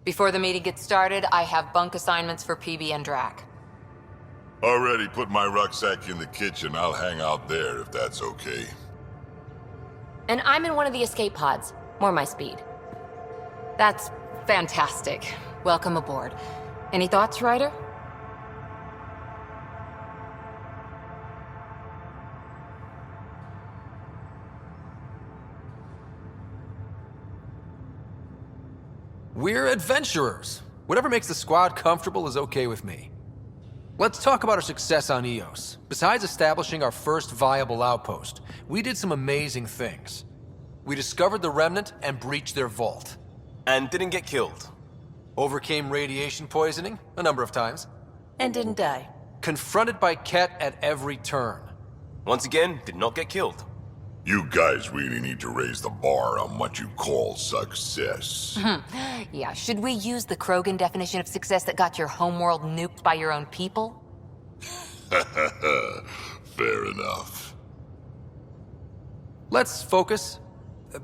Before the meeting gets started, I have bunk assignments for PB and Drac. Already put my rucksack in the kitchen. I'll hang out there if that's okay. And I'm in one of the escape pods. More my speed. That's fantastic. Welcome aboard. Any thoughts, Ryder? We're adventurers. Whatever makes the squad comfortable is okay with me. Let's talk about our success on Eos. Besides establishing our first viable outpost, we did some amazing things. We discovered the Remnant and breached their vault. And didn't get killed. Overcame radiation poisoning a number of times. And didn't die. Confronted by Ket at every turn. Once again, did not get killed. You guys really need to raise the bar on what you call success. Yeah, should we use the Krogan definition of success that got your homeworld nuked by your own people? Fair enough. Let's focus.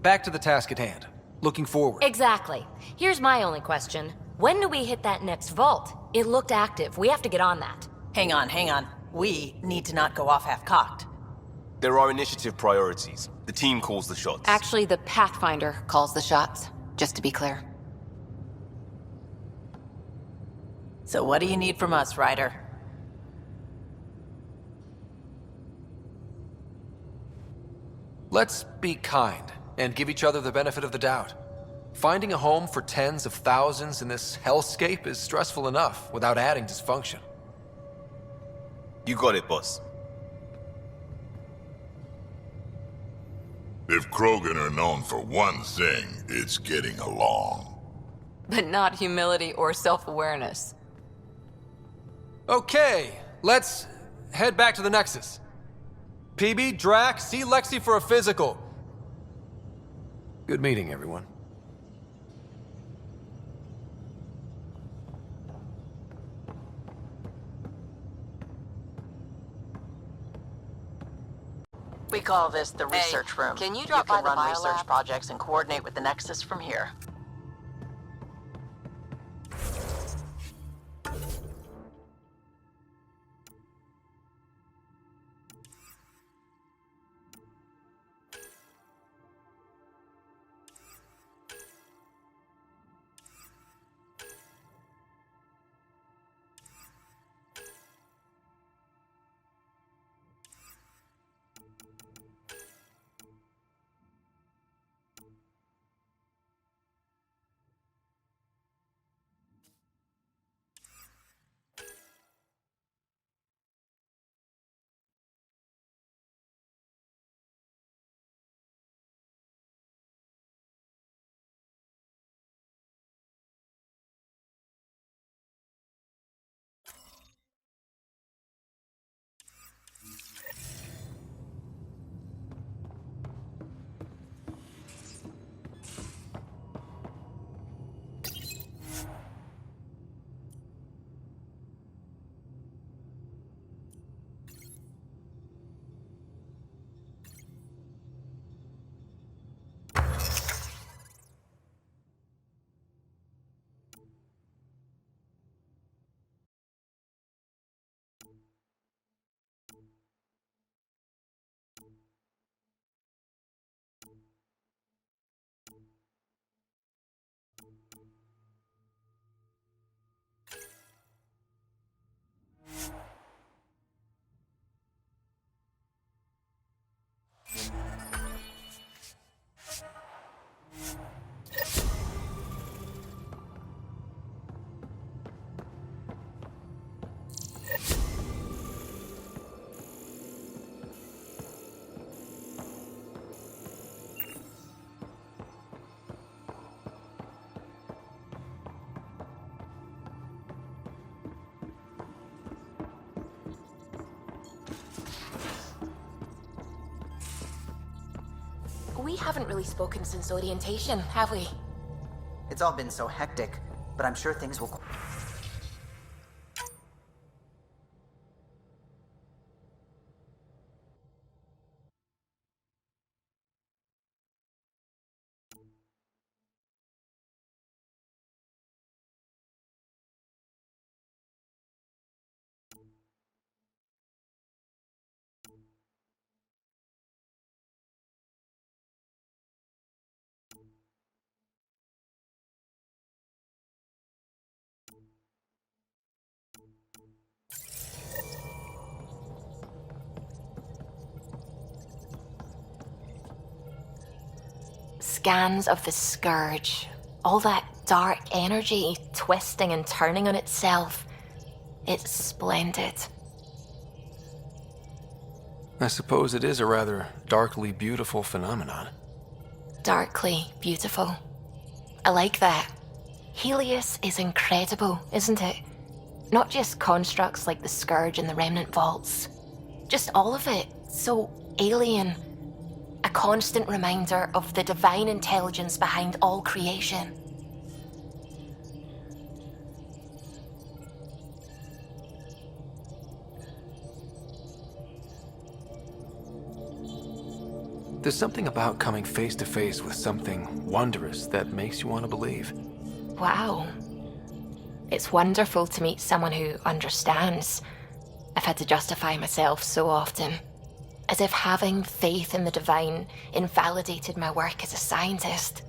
Back to the task at hand. Looking forward. Exactly. Here's my only question. When do we hit that next vault? It looked active. We have to get on that. Hang on. We need to not go off half-cocked. There are initiative priorities. The team calls the shots. Actually, the Pathfinder calls the shots, just to be clear. So what do you need from us, Ryder? Let's be kind and give each other the benefit of the doubt. Finding a home for tens of thousands in this hellscape is stressful enough without adding dysfunction. You got it, boss. If Krogan are known for one thing, it's getting along. But not humility or self-awareness. Okay, let's head back to the Nexus. PB, Drac, see Lexi for a physical. Good meeting, everyone. We call this the research room. can you drop by the run biolab? research projects and coordinate with the Nexus from here. We haven't really spoken since orientation, have we? It's all been so hectic, but I'm sure things will... scans of the Scourge, all that dark energy twisting and turning on itself. It's splendid. I suppose it is a rather darkly beautiful phenomenon. Darkly beautiful. I like that. Helios is incredible, isn't it? Not just constructs like the Scourge and the Remnant Vaults. Just all of it. So alien. A constant reminder of the divine intelligence behind all creation. There's something about coming face to face with something wondrous that makes you want to believe. Wow. It's wonderful to meet someone who understands. I've had to justify myself so often. As if having faith in the divine invalidated my work as a scientist.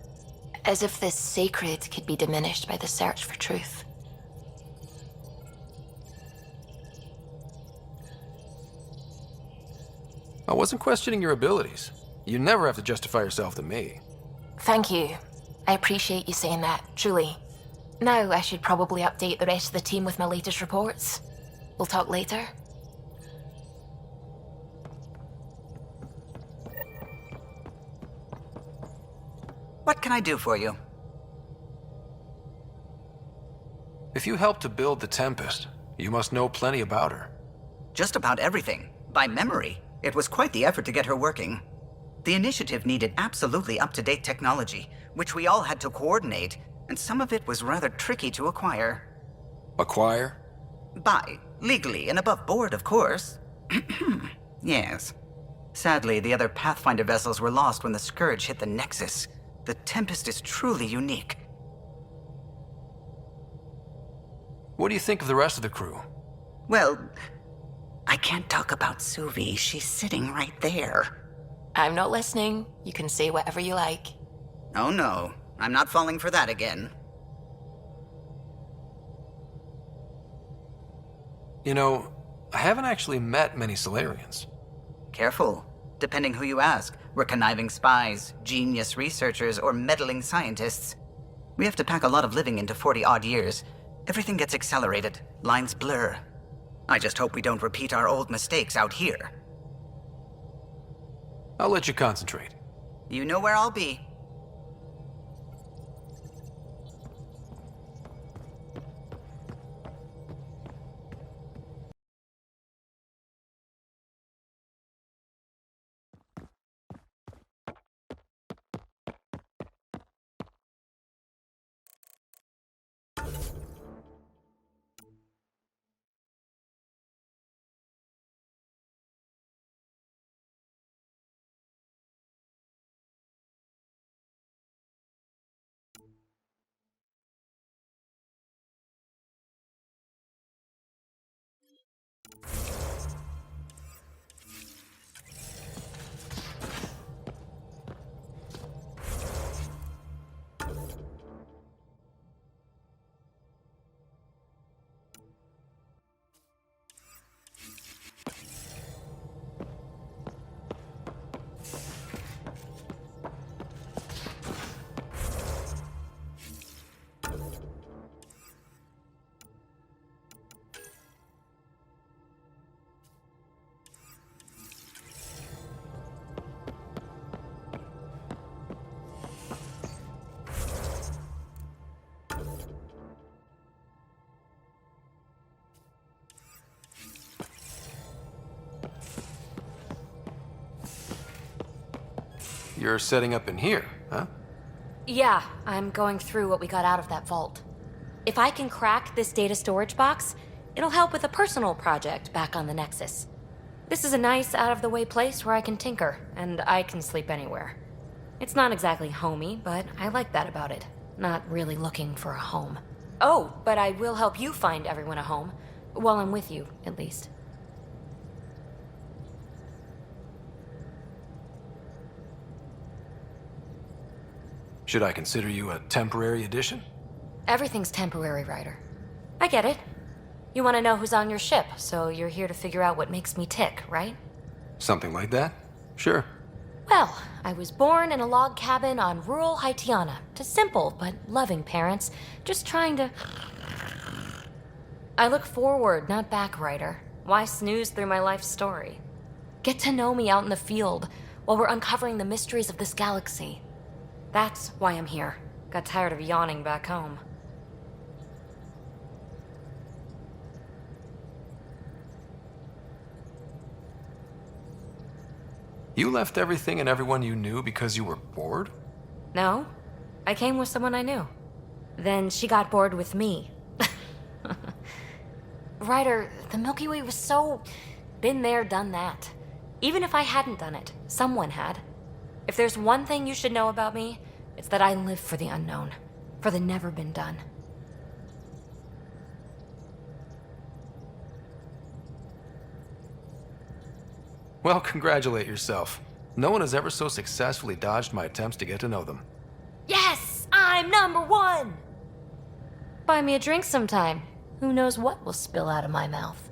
As if the sacred could be diminished by the search for truth. I wasn't questioning your abilities. You never have to justify yourself to me. Thank you. I appreciate you saying that, truly. Now I should probably update the rest of the team with my latest reports. We'll talk later. What can I do for you? If you helped to build the Tempest, you must know plenty about her. Just about everything. By memory. It was quite the effort to get her working. The initiative needed absolutely up-to-date technology, which we all had to coordinate, and some of it was rather tricky to acquire. Acquire? Buy. Legally and above board, of course. Yes. Sadly, the other Pathfinder vessels were lost when the Scourge hit the Nexus. The Tempest is truly unique. What do you think of the rest of the crew? Well, I can't talk about Suvi. She's sitting right there. I'm not listening. You can say whatever you like. Oh no, I'm not falling for that again. You know, I haven't actually met many Solarians. Careful. Depending who you ask, we're conniving spies, genius researchers, or meddling scientists. We have to pack a lot of living into 40-odd years. Everything gets accelerated, lines blur. I just hope we don't repeat our old mistakes out here. I'll let you concentrate. You know where I'll be. You're setting up in here, huh? Yeah, I'm going through what we got out of that vault. If I can crack this data storage box, it'll help with a personal project back on the Nexus. This is a nice, out-of-the-way place where I can tinker, and I can sleep anywhere. It's not exactly homey, but I like that about it. Not really looking for a home. Oh, but I will help you find everyone a home. While I'm with you, at least. Should I consider you a temporary addition? Everything's temporary, Ryder. I get it. You want to know who's on your ship, so you're here to figure out what makes me tick, right? Something like that? Sure. Well, I was born in a log cabin on rural Haitiana to simple but loving parents, just trying to... I look forward, not back, Ryder. Why snooze through my life story? Get to know me out in the field while we're uncovering the mysteries of this galaxy. That's why I'm here. Got tired of yawning back home. You left everything and everyone you knew because you were bored? No, I came with someone I knew. Then she got bored with me. Ryder, the Milky Way was so... been there, done that. Even if I hadn't done it, someone had. If there's one thing you should know about me, it's that I live for the unknown, for the never been done. Well, congratulate yourself. No one has ever so successfully dodged my attempts to get to know them. Yes, I'm #1! Buy me a drink sometime. Who knows what will spill out of my mouth.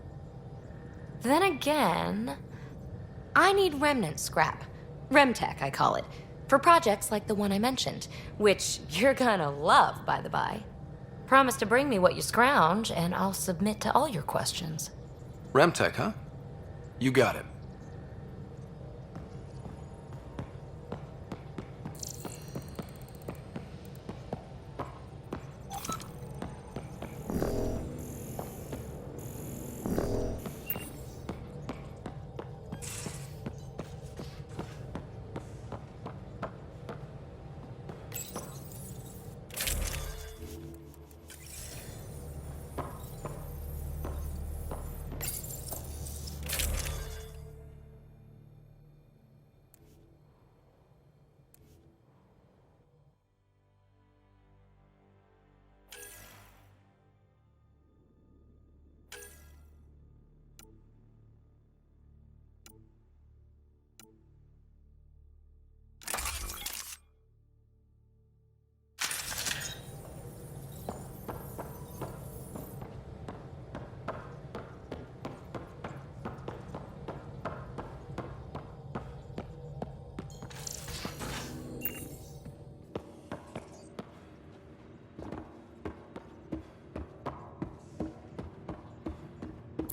Then again, I need remnant scrap. Remtech, I call it. For projects like the one I mentioned, which you're gonna love, by the by. Promise to bring me what you scrounge, and I'll submit to all your questions. Remtech, huh? You got it.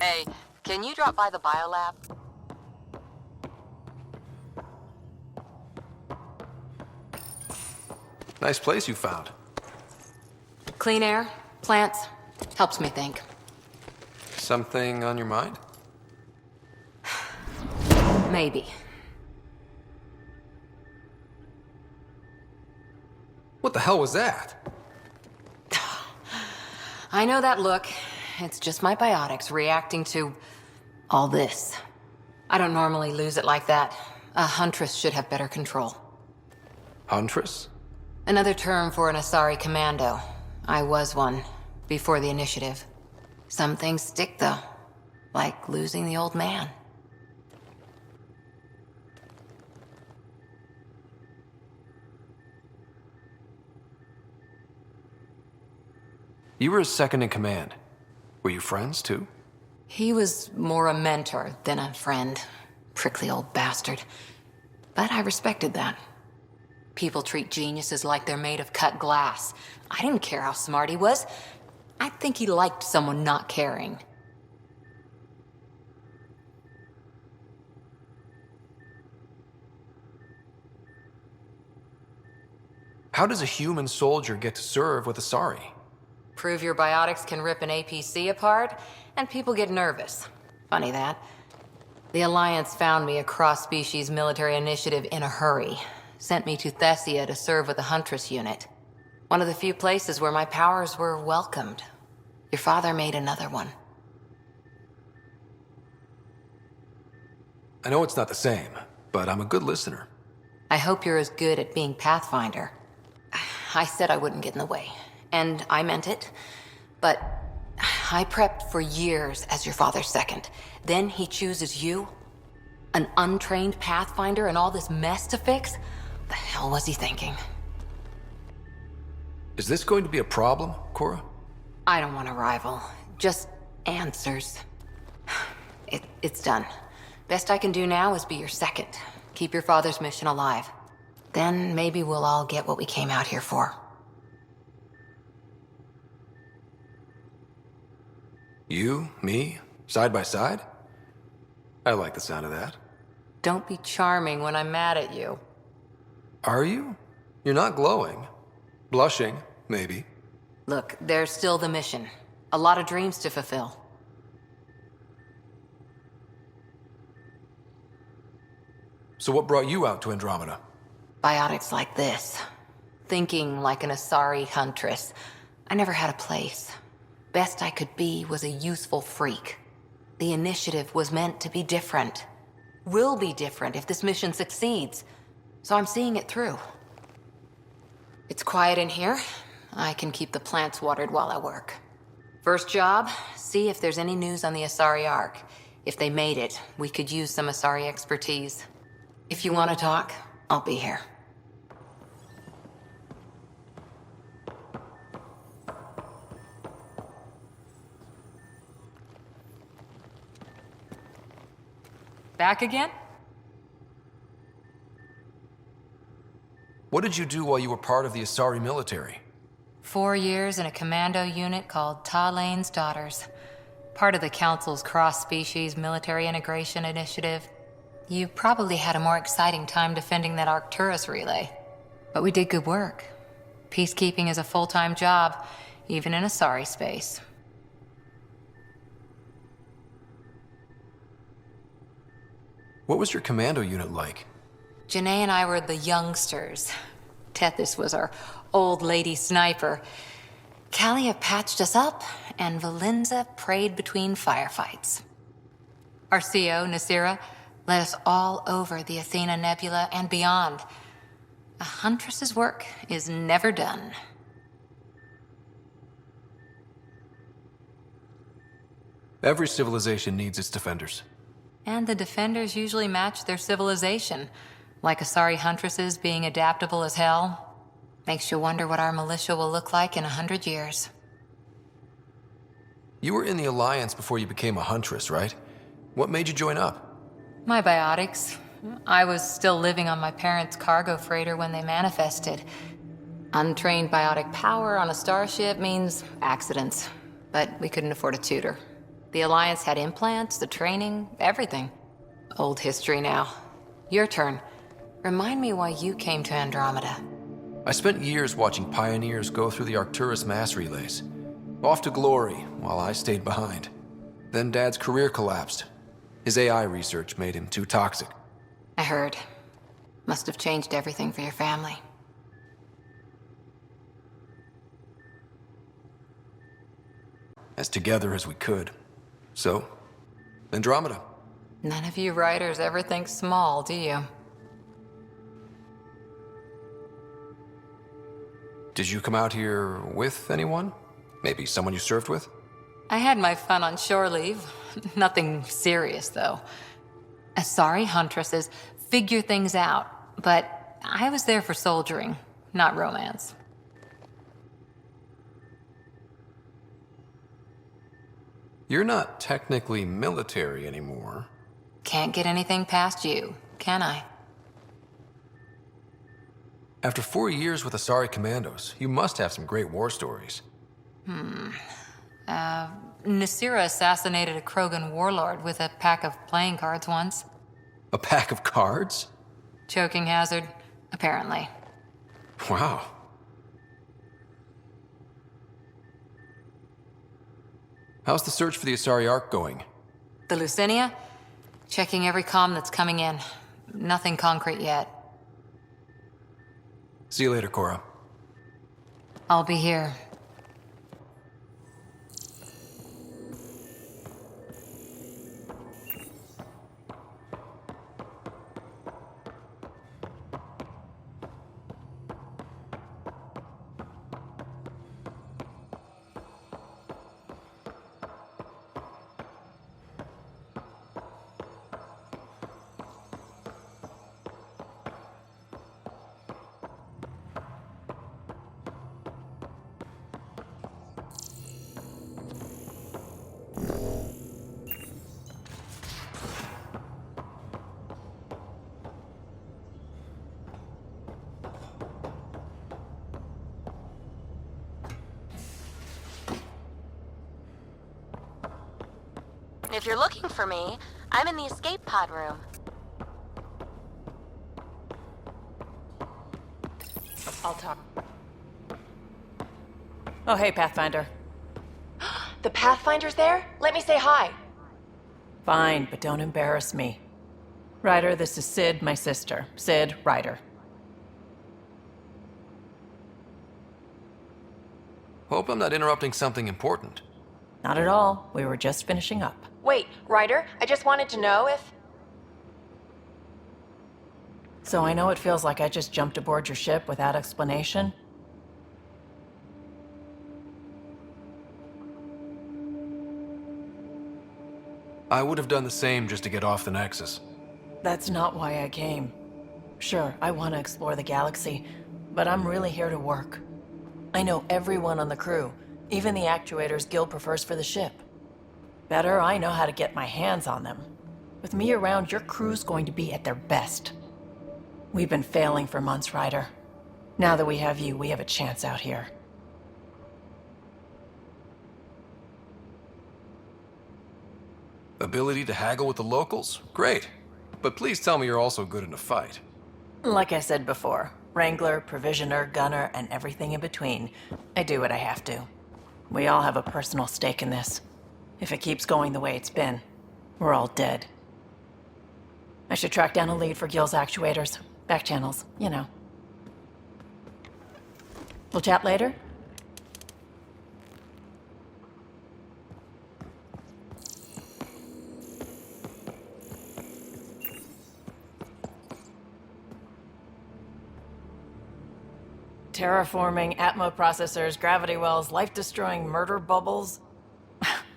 Hey, can you drop by the biolab? Nice place you found. Clean air, plants, helps me think. Something on your mind? Maybe. What the hell was that? I know that look. It's just my biotics reacting to all this. I don't normally lose it like that. A huntress should have better control. Huntress? Another term for an Asari commando. I was one, before the initiative. Some things stick, though. Like losing the old man. You were his second in command. Were you friends, too? He was more a mentor than a friend. Prickly old bastard. But I respected that. People treat geniuses like they're made of cut glass. I didn't care how smart he was. I think he liked someone not caring. How does a human soldier get to serve with Asari? Prove your biotics can rip an APC apart, and people get nervous. Funny that. The Alliance found me a cross-species military initiative in a hurry. Sent me to Thessia to serve with a Huntress unit. One of the few places where my powers were welcomed. Your father made another one. I know it's not the same, but I'm a good listener. I hope you're as good at being Pathfinder. I said I wouldn't get in the way. And I meant it, but I prepped for years as your father's second. Then he chooses you? An untrained Pathfinder and all this mess to fix? The hell was he thinking? Is this going to be a problem, Cora? I don't want a rival. Just answers. It's done. Best I can do now is be your second. Keep your father's mission alive. Then maybe we'll all get what we came out here for. You, me, side by side? I like the sound of that. Don't be charming when I'm mad at you. Are you? You're not glowing. Blushing, maybe. Look, there's still the mission. A lot of dreams to fulfill. So what brought you out to Andromeda? Biotics like this. Thinking like an Asari huntress. I never had a place. Best I could be was a useful freak. The initiative was meant to be different. Will be different if this mission succeeds. So I'm seeing it through. It's quiet in here. I can keep the plants watered while I work. First job, see if there's any news on the Asari Ark. If they made it, we could use some Asari expertise. If you want to talk, I'll be here. Back again? What did you do while you were part of the Asari military? 4 years in a commando unit called Talane's Daughters. Part of the Council's cross-species military integration initiative. You probably had a more exciting time defending that Arcturus relay. But we did good work. Peacekeeping is a full-time job, even in Asari space. What was your commando unit like? Janae and I were the youngsters. Tethys was our old lady sniper. Kalia patched us up, and Valenza prayed between firefights. Our CO, Nasira, led us all over the Athena Nebula and beyond. A huntress's work is never done. Every civilization needs its defenders. And the defenders usually match their civilization. Like Asari huntresses being adaptable as hell. Makes you wonder what our militia will look like in 100 years. You were in the Alliance before you became a huntress, right? What made you join up? My biotics. I was still living on my parents' cargo freighter when they manifested. Untrained biotic power on a starship means accidents. But we couldn't afford a tutor. The Alliance had implants, the training, everything. Old history now. Your turn. Remind me why you came to Andromeda. I spent years watching pioneers go through the Arcturus mass relays. Off to glory, while I stayed behind. Then Dad's career collapsed. His AI research made him too toxic. I heard. Must have changed everything for your family. As together as we could. So, Andromeda. None of you writers ever think small, do you? Did you come out here with anyone? Maybe someone you served with? I had my fun on shore leave. Nothing serious, though. Asari huntresses figure things out, but I was there for soldiering, not romance. You're not technically military anymore. Can't get anything past you, can I? After 4 years with Asari Commandos, you must have some great war stories. Nasira assassinated a Krogan warlord with a pack of playing cards once. A pack of cards? Choking hazard, apparently. Wow. How's the search for the Asari Ark going? The Lucinia? Checking every comm that's coming in. Nothing concrete yet. See you later, Cora. I'll be here. If you're looking for me, I'm in the escape pod room. I'll talk. Oh, hey, Pathfinder. The Pathfinder's there? Let me say hi. Fine, but don't embarrass me. Ryder, this is Sid, my sister. Sid, Ryder. Hope I'm not interrupting something important. Not at all. We were just finishing up. Wait, Ryder, I just wanted to know if... So I know it feels like I just jumped aboard your ship without explanation. I would have done the same just to get off the Nexus. That's not why I came. Sure, I want to explore the galaxy, but I'm really here to work. I know everyone on the crew, even the actuators Gil prefers for the ship. Better, I know how to get my hands on them. With me around, your crew's going to be at their best. We've been failing for months, Ryder. Now that we have you, we have a chance out here. Ability to haggle with the locals? Great. But please tell me you're also good in a fight. Like I said before, Wrangler, Provisioner, Gunner, and everything in between. I do what I have to. We all have a personal stake in this. If it keeps going the way it's been, we're all dead. I should track down a lead for Gil's actuators. Back channels, you know. We'll chat later? Terraforming, Atmo processors, gravity wells, life-destroying murder bubbles.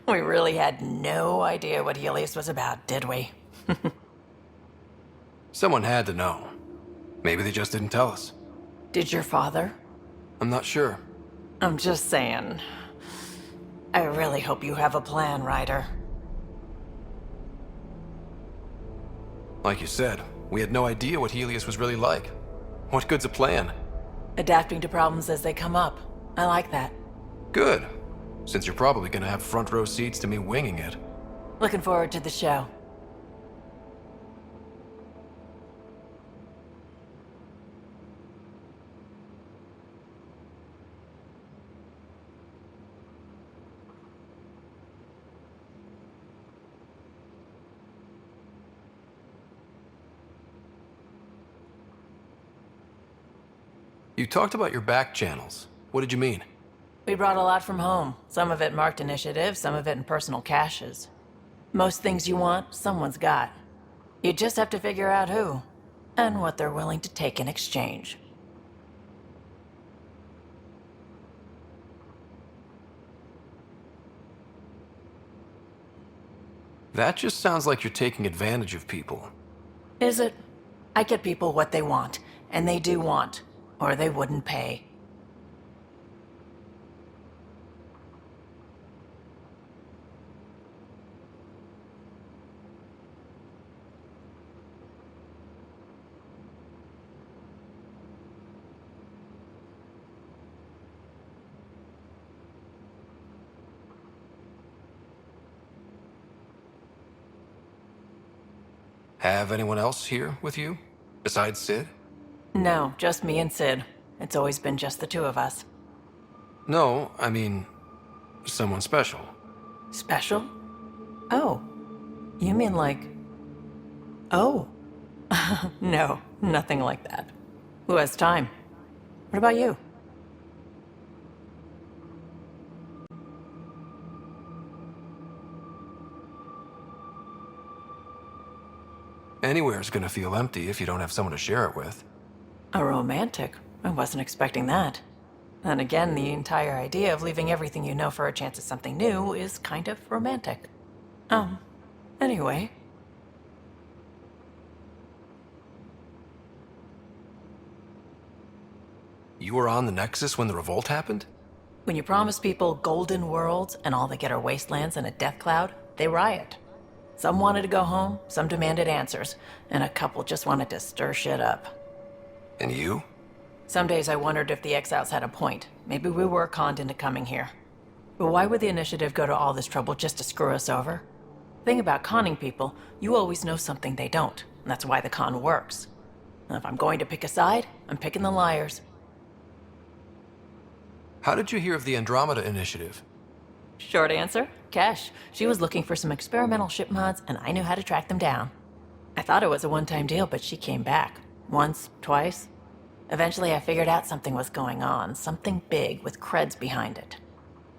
We really had no idea what Helios was about, did we? Someone had to know. Maybe they just didn't tell us. Did your father? I'm not sure. I'm just saying. I really hope you have a plan, Ryder. Like you said, we had no idea what Helios was really like. What good's a plan? Adapting to problems as they come up. I like that. Good. Since you're probably gonna have front row seats to me winging it. Looking forward to the show. You talked about your back channels. What did you mean? We brought a lot from home. Some of it marked initiative, some of it in personal caches. Most things you want, someone's got. You just have to figure out who, and what they're willing to take in exchange. That just sounds like you're taking advantage of people. Is it? I get people what they want, and they do want, or they wouldn't pay. Have anyone else here with you? Besides Sid? No, just me and Sid. It's always been just the two of us. No, I mean, someone special. Special? Oh. You mean like... Oh. No, nothing like that. Who has time? What about you? Anywhere's gonna feel empty if you don't have someone to share it with. A romantic? I wasn't expecting that. And again, the entire idea of leaving everything you know for a chance at something new is kind of romantic. Anyway. You were on the Nexus when the revolt happened? When you promise people golden worlds and all they get are wastelands and a death cloud, they riot. Some wanted to go home, some demanded answers, and a couple just wanted to stir shit up. And you? Some days I wondered if the exiles had a point. Maybe we were conned into coming here. But why would the Initiative go to all this trouble just to screw us over? Thing about conning people, you always know something they don't. And that's why the con works. And if I'm going to pick a side, I'm picking the liars. How did you hear of the Andromeda initiative? Short answer, Kesh. She was looking for some experimental ship mods, and I knew how to track them down. I thought it was a one-time deal, but she came back. Once, twice. Eventually I figured out something was going on, something big with creds behind it.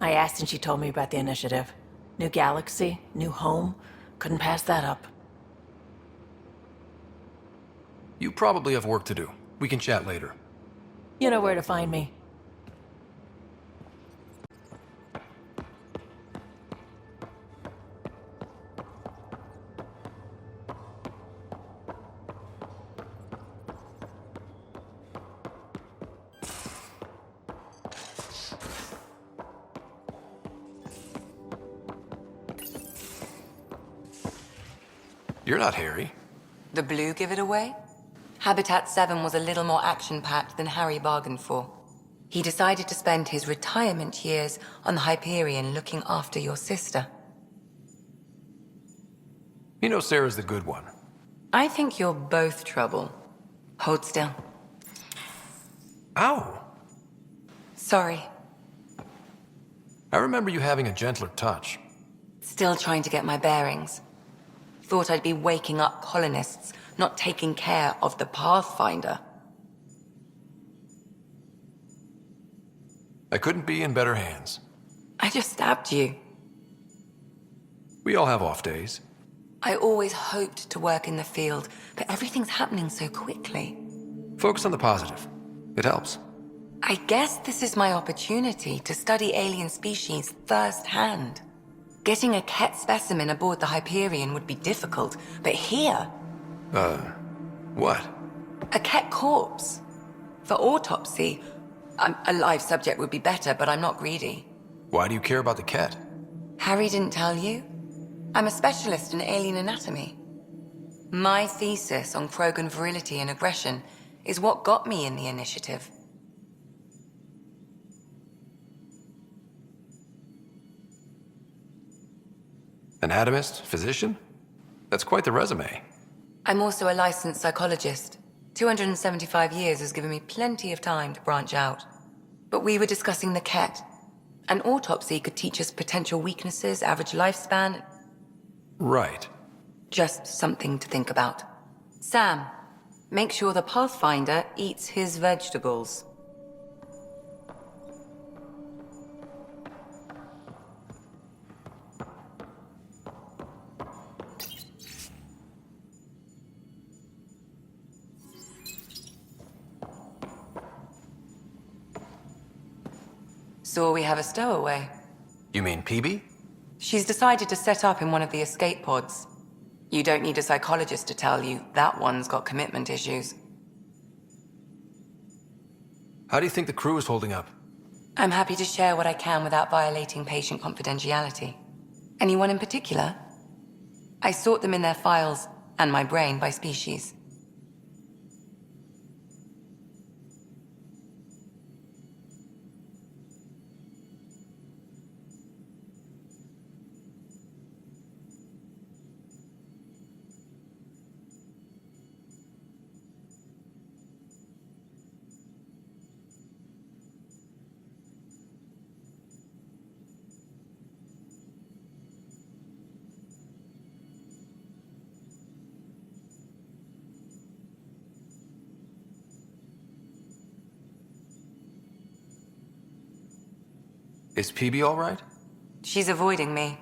I asked and she told me about the initiative. New galaxy, new home. Couldn't pass that up. You probably have work to do. We can chat later. You know where to find me. You're not Harry. The blue give it away? Habitat 7 was a little more action-packed than Harry bargained for. He decided to spend his retirement years on the Hyperion looking after your sister. You know Sarah's the good one. I think you're both trouble. Hold still. Ow! Sorry. I remember you having a gentler touch. Still trying to get my bearings. Thought I'd be waking up colonists, not taking care of the Pathfinder. I couldn't be in better hands. I just stabbed you. We all have off days. I always hoped to work in the field, but everything's happening so quickly. Focus on the positive. It helps. I guess this is my opportunity to study alien species firsthand. Getting a Ket specimen aboard the Hyperion would be difficult, but here... What? A Ket corpse. For autopsy, a live subject would be better, but I'm not greedy. Why do you care about the cat? Harry didn't tell you? I'm a specialist in alien anatomy. My thesis on Krogan virility and aggression is what got me in the initiative. Anatomist? Physician? That's quite the resume. I'm also a licensed psychologist. 275 years has given me plenty of time to branch out. But we were discussing the Ket. An autopsy could teach us potential weaknesses, average lifespan. Right. Just something to think about. Sam, make sure the Pathfinder eats his vegetables. So we have a stowaway. You mean PB? She's decided to set up in one of the escape pods. You don't need a psychologist to tell you that one's got commitment issues. How do you think the crew is holding up? I'm happy to share what I can without violating patient confidentiality. Anyone in particular? I sort them in their files and my brain by species. Is PB all right? She's avoiding me.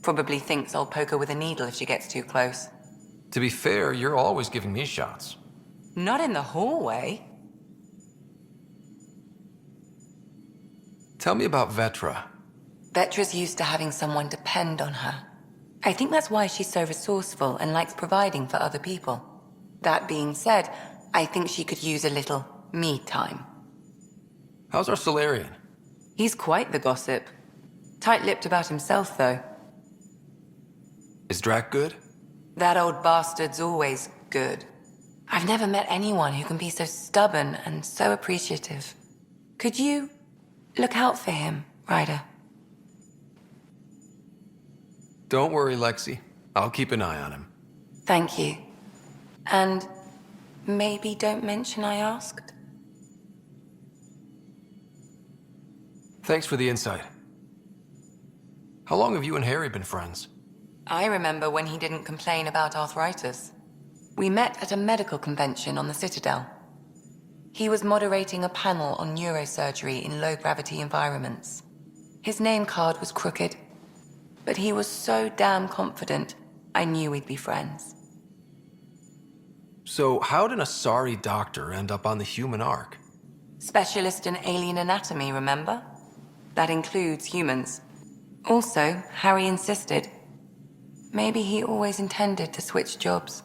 Probably thinks I'll poke her with a needle if she gets too close. To be fair, you're always giving me shots. Not in the hallway. Tell me about Vetra. Vetra's used to having someone depend on her. I think that's why she's so resourceful and likes providing for other people. That being said, I think she could use a little me time. How's our Solarian? He's quite the gossip. Tight-lipped about himself, though. Is Drac good? That old bastard's always good. I've never met anyone who can be so stubborn and so appreciative. Could you look out for him, Ryder? Don't worry, Lexi. I'll keep an eye on him. Thank you. And maybe don't mention I asked? Thanks for the insight. How long have you and Harry been friends? I remember when he didn't complain about arthritis. We met at a medical convention on the Citadel. He was moderating a panel on neurosurgery in low-gravity environments. His name card was crooked, but he was so damn confident, I knew we'd be friends. So how did a sorry doctor end up on the human ark? Specialist in alien anatomy, remember? That includes humans. Also, Harry insisted. Maybe he always intended to switch jobs.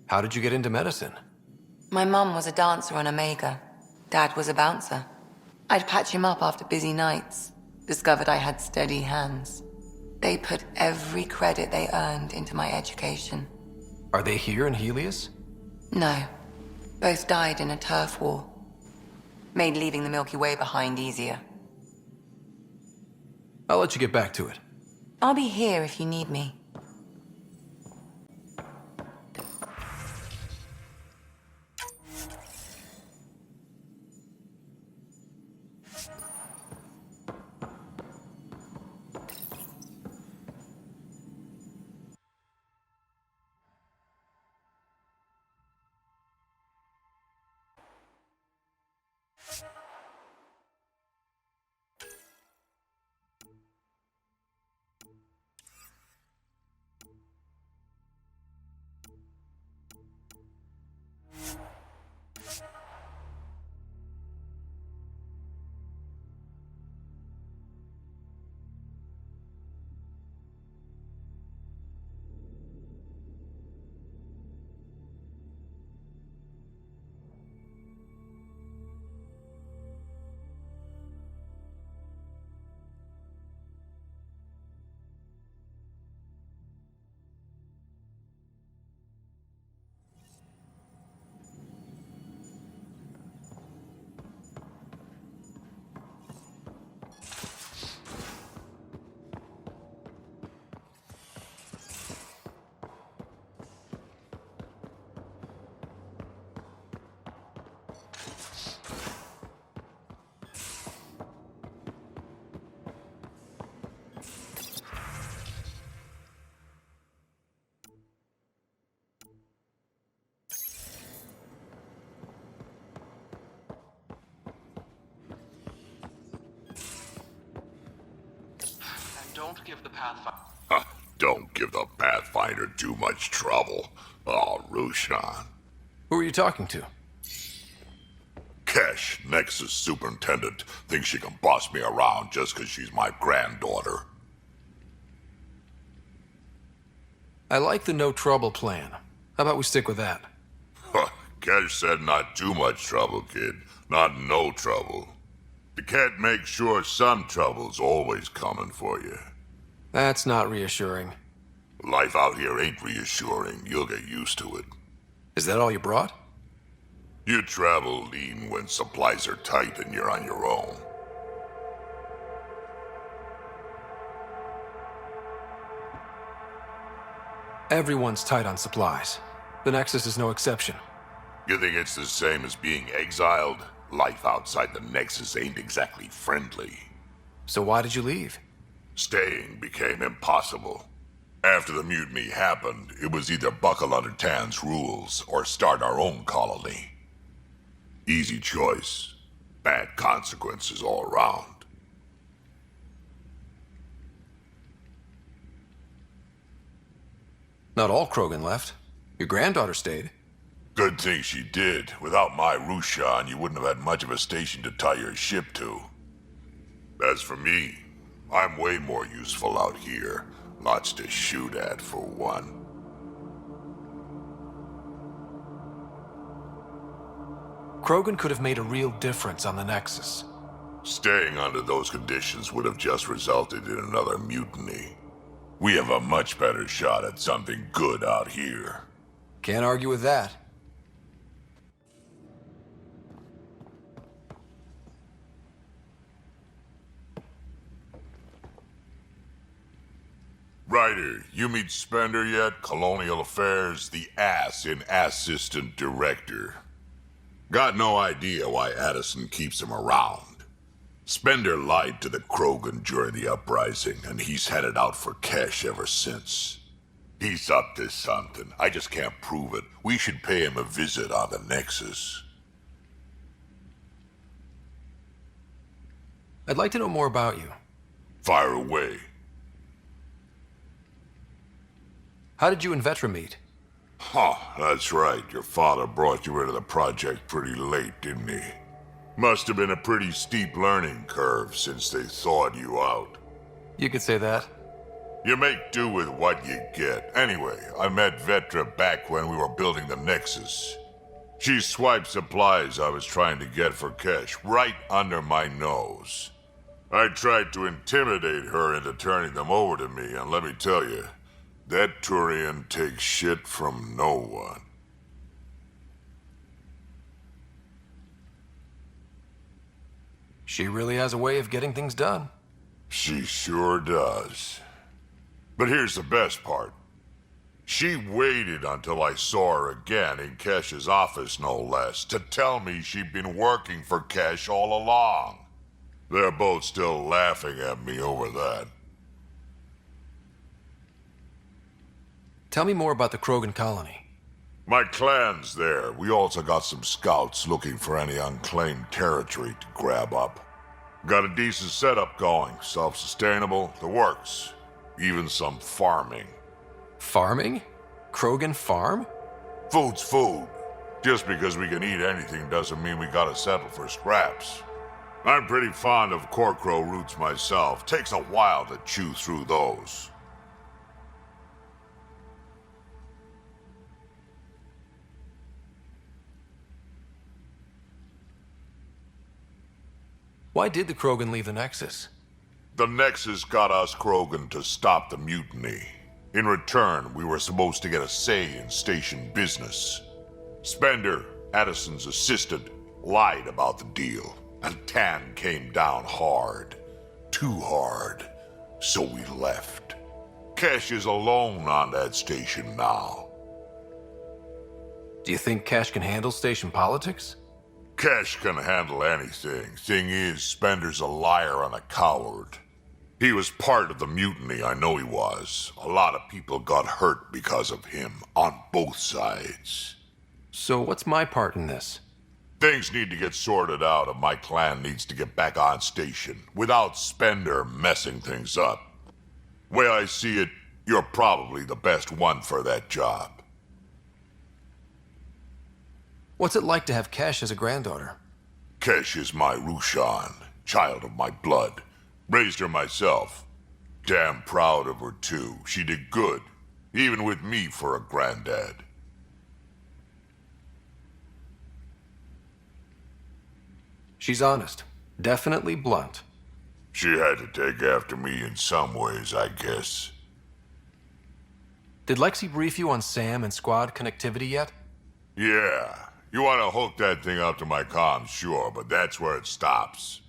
How did you get into medicine? My mum was a dancer on Omega. Dad was a bouncer. I'd patch him up after busy nights. Discovered I had steady hands. They put every credit they earned into my education. Are they here in Helios? No. Both died in a turf war. Made leaving the Milky Way behind easier. I'll let you get back to it. I'll be here if you need me. Don't give the Pathfinder... Don't give the Pathfinder too much trouble. Oh, Rushan. Who are you talking to? Kesh, Nexus Superintendent, thinks she can boss me around just because she's my granddaughter. I like the no trouble plan. How about we stick with that? Kesh said not too much trouble, kid. Not no trouble. You can't make sure some trouble's always coming for you. That's not reassuring. Life out here ain't reassuring. You'll get used to it. Is that all you brought? You travel lean when supplies are tight and you're on your own. Everyone's tight on supplies. The Nexus is no exception. You think it's the same as being exiled? Life outside the Nexus ain't exactly friendly. So why did you leave? Staying became impossible. After the mutiny happened, it was either buckle under Tan's rules or start our own colony. Easy choice. Bad consequences all around. Not all Krogan left. Your granddaughter stayed. Good thing she did. Without my Rushan, you wouldn't have had much of a station to tie your ship to. As for me, I'm way more useful out here. Lots to shoot at, for one. Krogan could have made a real difference on the Nexus. Staying under those conditions would have just resulted in another mutiny. We have a much better shot at something good out here. Can't argue with that. Ryder, you meet Spender yet? Colonial Affairs, the ass in Assistant Director. Got no idea why Addison keeps him around. Spender lied to the Krogan during the uprising, and he's headed out for cash ever since. He's up to something. I just can't prove it. We should pay him a visit on the Nexus. I'd like to know more about you. Fire away. How did you and Vetra meet? Huh, that's right. Your father brought you into the project pretty late, didn't he? Must have been a pretty steep learning curve since they thawed you out. You could say that. You make do with what you get. Anyway, I met Vetra back when we were building the Nexus. She swiped supplies I was trying to get for cash right under my nose. I tried to intimidate her into turning them over to me, and let me tell you, that Turian takes shit from no one. She really has a way of getting things done. She sure does. But here's the best part. She waited until I saw her again in Kesh's office, no less, to tell me she'd been working for Kesh all along. They're both still laughing at me over that. Tell me more about the Krogan colony. My clan's there. We also got some scouts looking for any unclaimed territory to grab up. Got a decent setup going, self-sustainable, the works. Even some farming. Farming? Krogan farm? Food's food. Just because we can eat anything doesn't mean we gotta settle for scraps. I'm pretty fond of Corcrow roots myself. Takes a while to chew through those. Why did the Krogan leave the Nexus? The Nexus got us Krogan to stop the mutiny. In return, we were supposed to get a say in station business. Spender, Addison's assistant, lied about the deal, and Tan came down hard. Too hard. So we left. Kesh is alone on that station now. Do you think Cash can handle station politics? Kesh can handle anything. Thing is, Spender's a liar and a coward. He was part of the mutiny, I know he was. A lot of people got hurt because of him, on both sides. So what's my part in this? Things need to get sorted out and my clan needs to get back on station, without Spender messing things up. Way I see it, you're probably the best one for that job. What's it like to have Cash as a granddaughter? Kesh is my Rushan, child of my blood. Raised her myself. Damn proud of her, too. She did good, even with me for a granddad. She's honest. Definitely blunt. She had to take after me in some ways, I guess. Did Lexi brief you on Sam and squad connectivity yet? Yeah. You want to hook that thing up to my comms, sure, but that's where it stops.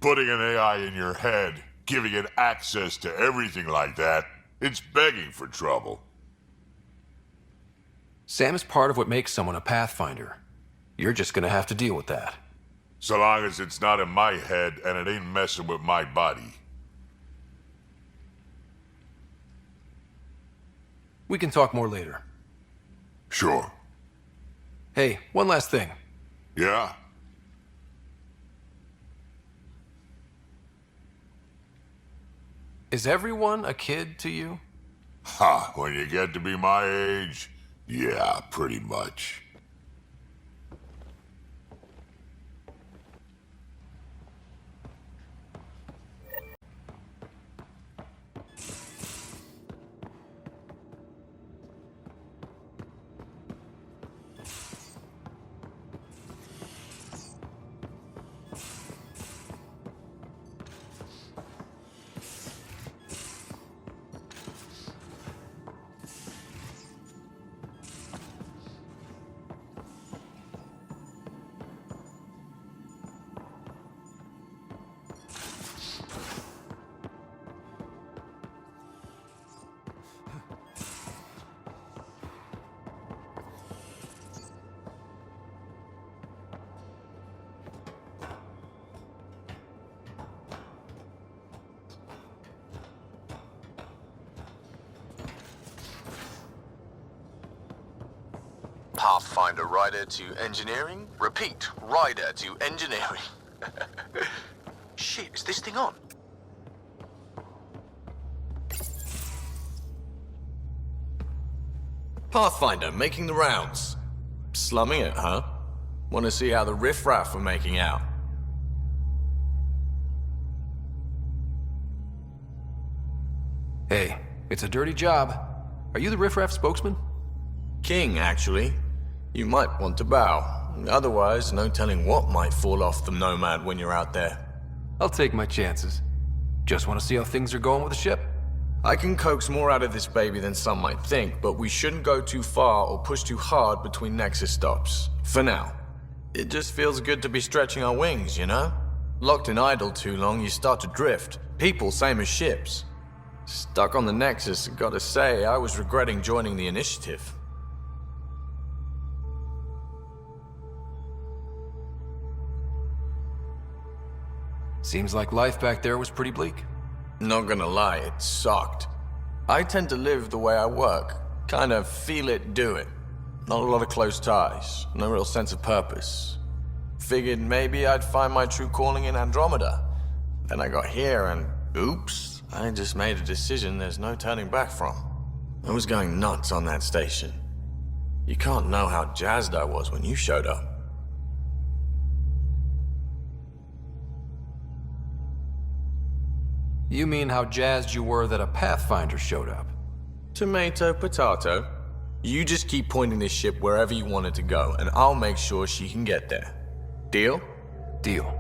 Putting an AI in your head, giving it access to everything like that, it's begging for trouble. Sam is part of what makes someone a Pathfinder. You're just gonna have to deal with that. So long as it's not in my head and it ain't messing with my body. We can talk more later. Sure. Hey, one last thing. Yeah? Is everyone a kid to you? Ha, when you get to be my age, yeah, pretty much. Pathfinder rider to engineering. Repeat, rider to engineering. Shit, is this thing on? Pathfinder, making the rounds. Slumming it, huh? Want to see how the riffraff are making out? Hey, it's a dirty job. Are you the riffraff spokesman? King, actually. You might want to bow. Otherwise, no telling what might fall off the Nomad when you're out there. I'll take my chances. Just want to see how things are going with the ship. I can coax more out of this baby than some might think, but we shouldn't go too far or push too hard between Nexus stops. For now. It just feels good to be stretching our wings, you know? Locked in idle too long, you start to drift. People, same as ships. Stuck on the Nexus, gotta say, I was regretting joining the Initiative. Seems like life back there was pretty bleak. Not gonna lie, it sucked. I tend to live the way I work. Kind of feel it, do it. Not a lot of close ties, no real sense of purpose. Figured maybe I'd find my true calling in Andromeda. Then I got here and, oops, I just made a decision there's no turning back from. I was going nuts on that station. You can't know how jazzed I was when you showed up. You mean how jazzed you were that a Pathfinder showed up? Tomato, potato. You just keep pointing this ship wherever you want it to go, and I'll make sure she can get there. Deal? Deal.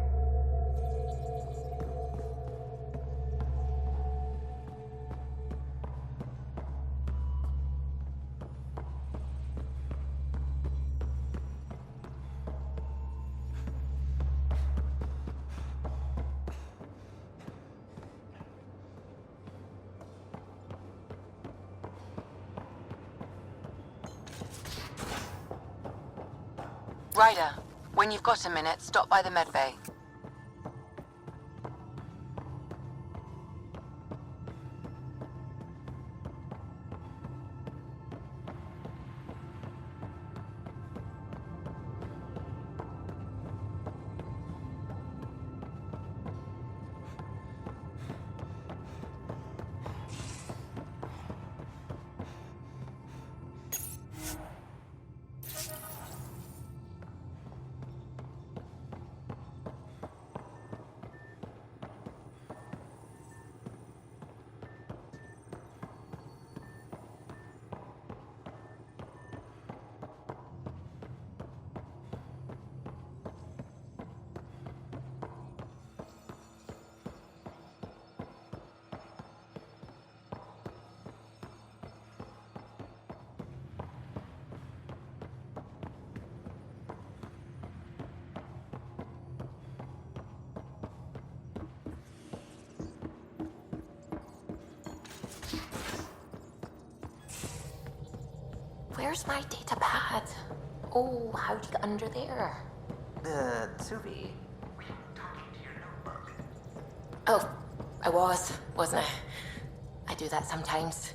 Ryder, when you've got a minute, stop by the medbay. Where's my data pad? Oh, how'd you get under there? Suvi. Oh, wasn't I? I do that sometimes.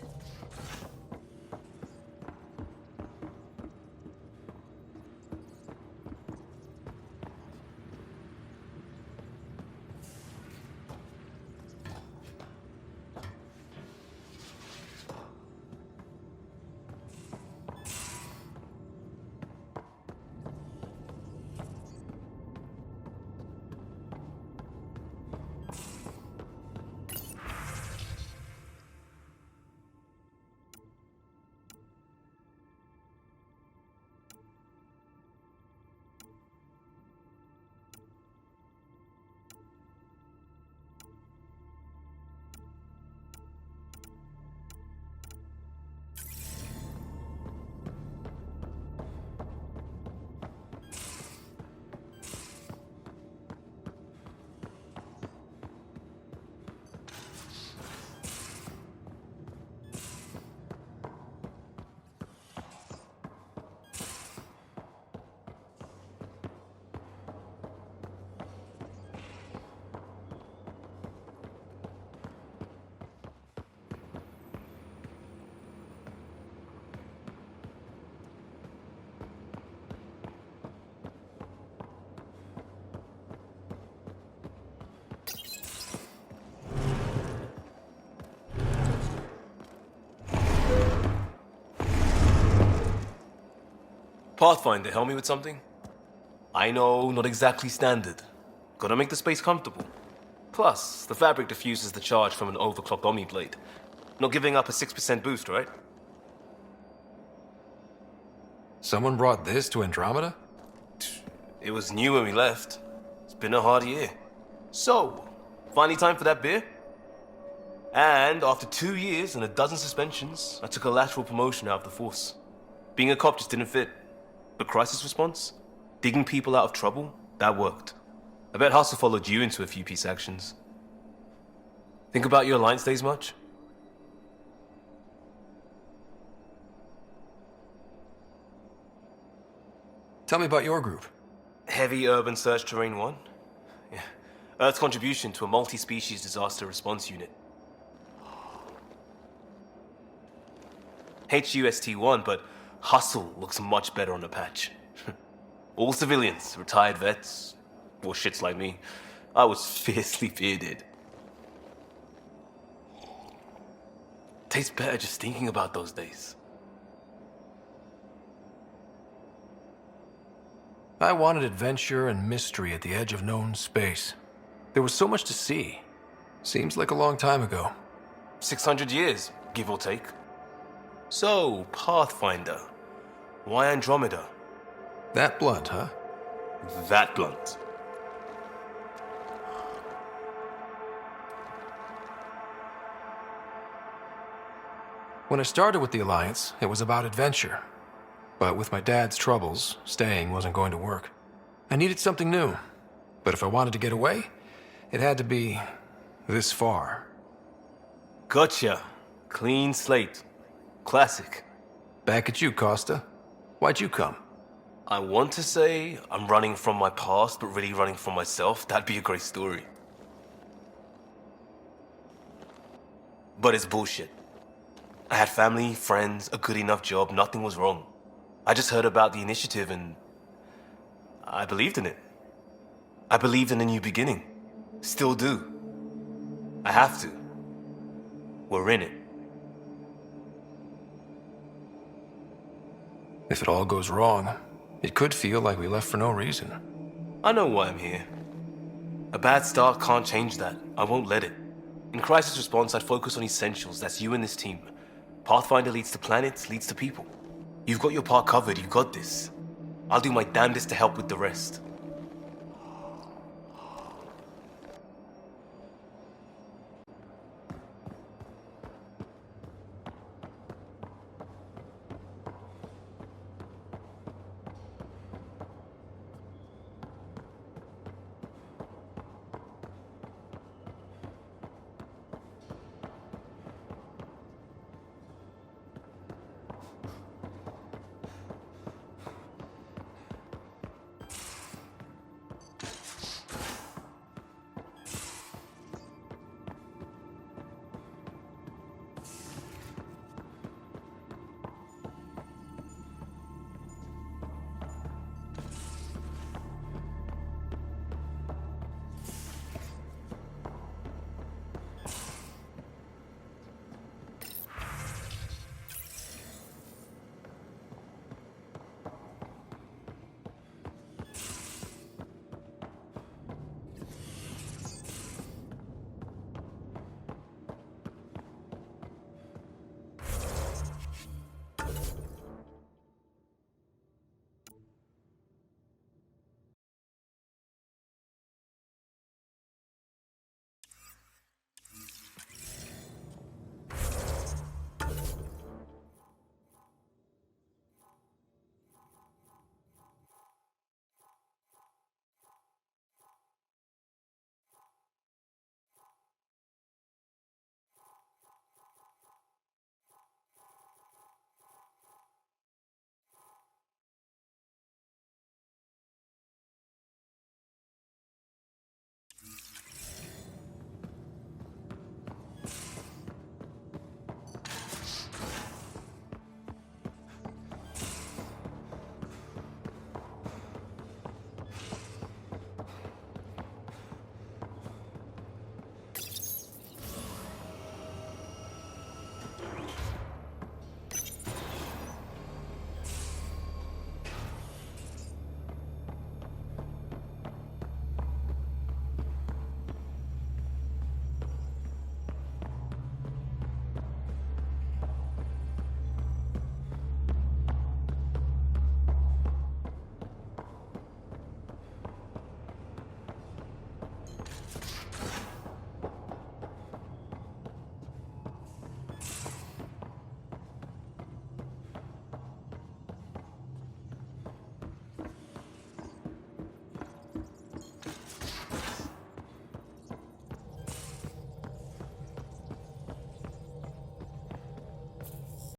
Pathfinder, help me with something? I know, not exactly standard. Gotta make the space comfortable. Plus, the fabric diffuses the charge from an overclocked Omni blade. Not giving up a 6% boost, right? Someone brought this to Andromeda? It was new when we left. It's been a hard year. So, finally time for that beer? And after 2 years and a dozen suspensions, I took a lateral promotion out of the force. Being a cop just didn't fit. But crisis response? Digging people out of trouble? That worked. I bet Hustle followed you into a few peace actions. Think about your Alliance days much? Tell me about your group. Heavy Urban Search Terrain 1? Yeah. Earth's contribution to a multi-species disaster response unit. HUST-1, but Hustle looks much better on the patch. All civilians, retired vets, or shits like me. I was fiercely bearded. Tastes better just thinking about those days. I wanted adventure and mystery at the edge of known space. There was so much to see. Seems like a long time ago. 600 years, give or take. So, Pathfinder. Why Andromeda? That blunt, huh? That blunt. When I started with the Alliance, it was about adventure. But with my dad's troubles, staying wasn't going to work. I needed something new. But if I wanted to get away, it had to be this far. Gotcha. Clean slate. Classic. Back at you, Costa. Why'd you come? I want to say I'm running from my past, but really running from myself. That'd be a great story. But it's bullshit. I had family, friends, a good enough job, nothing was wrong. I just heard about the initiative and I believed in it. I believed in a new beginning. Still do. I have to. We're in it. If it all goes wrong, it could feel like we left for no reason. I know why I'm here. A bad start can't change that. I won't let it. In crisis response, I'd focus on essentials. That's you and this team. Pathfinder leads to planets, leads to people. You've got your part covered. You got this. I'll do my damnedest to help with the rest.